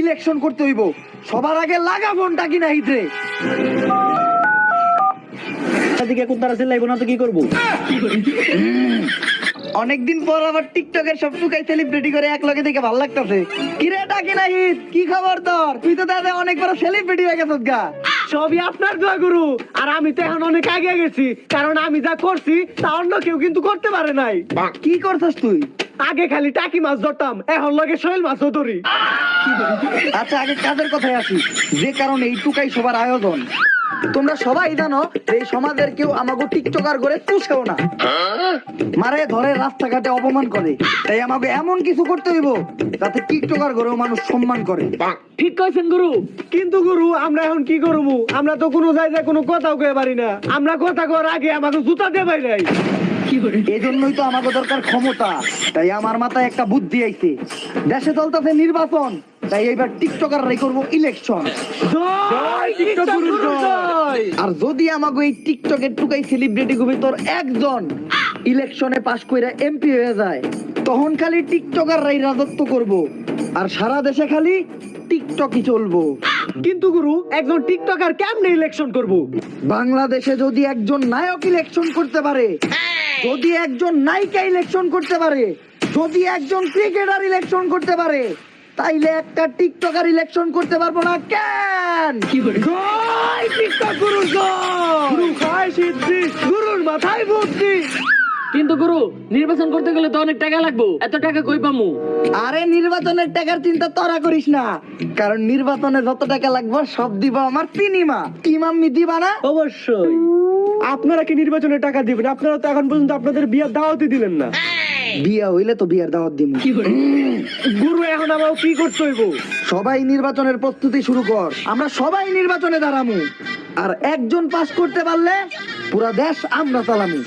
Election করতে হইব, সবার আগে লাগা ফোনটা কিনা হিতরে। দিকে কোন তারা চিল্লাইবো না তো কি করবো? অনেকদিন পর আবার টিকটকের সব টুকাই সেলিব্রিটি করে এক লগে দেখে ভালো লাগতেছে। কিরে ডাকি না হিত, কি খবর তোর? তুই তো দাদা অনেক বড় সেলিব্রিটি হয়ে গেছিস গা। সবই আপনার দোয়া গুরু। আর আমি তো এখন অনেক আগে গেছি, কারণ আমি যা করছি তা অন্য কেউ কিন্তু করতে পারে নাই। কি করছিস তুই? আগে খালি টাকি মাছ ধরতাম, এখন লগে শৈল মাছও ধরি। আচ্ছা আগে কাজের কথায় আসি, যে কারণে এই টুকাই সবার আয়োজন। তোমরা সবাই জানো এই সমাজের কেউ আমাকে টিকটকার করে পুষেও না, মারে ধরে রাস্তাঘাটে অপমান করে। তাই আমাকে এমন কিছু করতে হইব যাতে টিকটকার করেও মানুষ সম্মান করে। ঠিক কইছেন গুরু। কিন্তু গুরু আমরা এখন কি করবো? আমরা তো কোনো জায়গায় কোনো কথাও কয়ে পারি না। আমরা কথা কর আগে আমাকে জুতা দিয়ে পাই নাই। এই জন্যই তো আমাকে দরকার ক্ষমতা। তাই আমার মাথায় একটা বুদ্ধি আইছে, দেশে চলতেছে নির্বাচন, তাই এইবার টিকটকাররাই করবো ইলেকশন। জয় টিকটক গুরু জয়। আর যদি আমাকে এই টিকটকের টুকাই সেলিব্রিটি গুবি তোর একজন ইলেকশনে পাশ কইরা এমপি হয়ে যায়, তখন খালি টিকটকাররাই রাজত্ব করব, আর সারা দেশে খালি টিকটকই চলবো। কিন্তু গুরু একজন টিকটকার কেমনে ইলেকশন করব? বাংলাদেশে যদি একজন নায়ক ইলেকশন করতে পারে, যদি একজন নায়িকা ইলেকশন করতে পারে, যদি একজন ক্রিকেটার ইলেকশন করতে পারে, তাইলে একটা টিকটকার ইলেকশন করতে পারবো না কেন? জয় টিকটক গুরু জয়। গুরু খায় সিদ্ধি, গুরুর মাথায় বুদ্ধি। কিন্তু গুরু নির্বাচন করতে গেলে তো অনেক টাকা লাগবে, এত টাকা কই পামু? আরে নির্বাচনের টাকার চিন্তা তোরা করিস না, কারণ নির্বাচনে যত টাকা লাগবে সব দিব আমার সিনেমা। কি মাম্মি দিবা না? অবশ্যই। আপনারা কি নির্বাচনে টাকা দিবেন? আপনারা তো এখন পর্যন্ত আপনাদের বিয়ার দাওয়াতই দিলেন না। বিয়া হইলে তো বিয়ার দাওয়াত দিব। গুরু এখন আমার কি করতে হইব? সবাই নির্বাচনের প্রস্তুতি শুরু কর, আমরা সবাই নির্বাচনে দাঁড়ামু, আর একজন পাস করতে পারলে পুরা দেশ আমরা চালামু।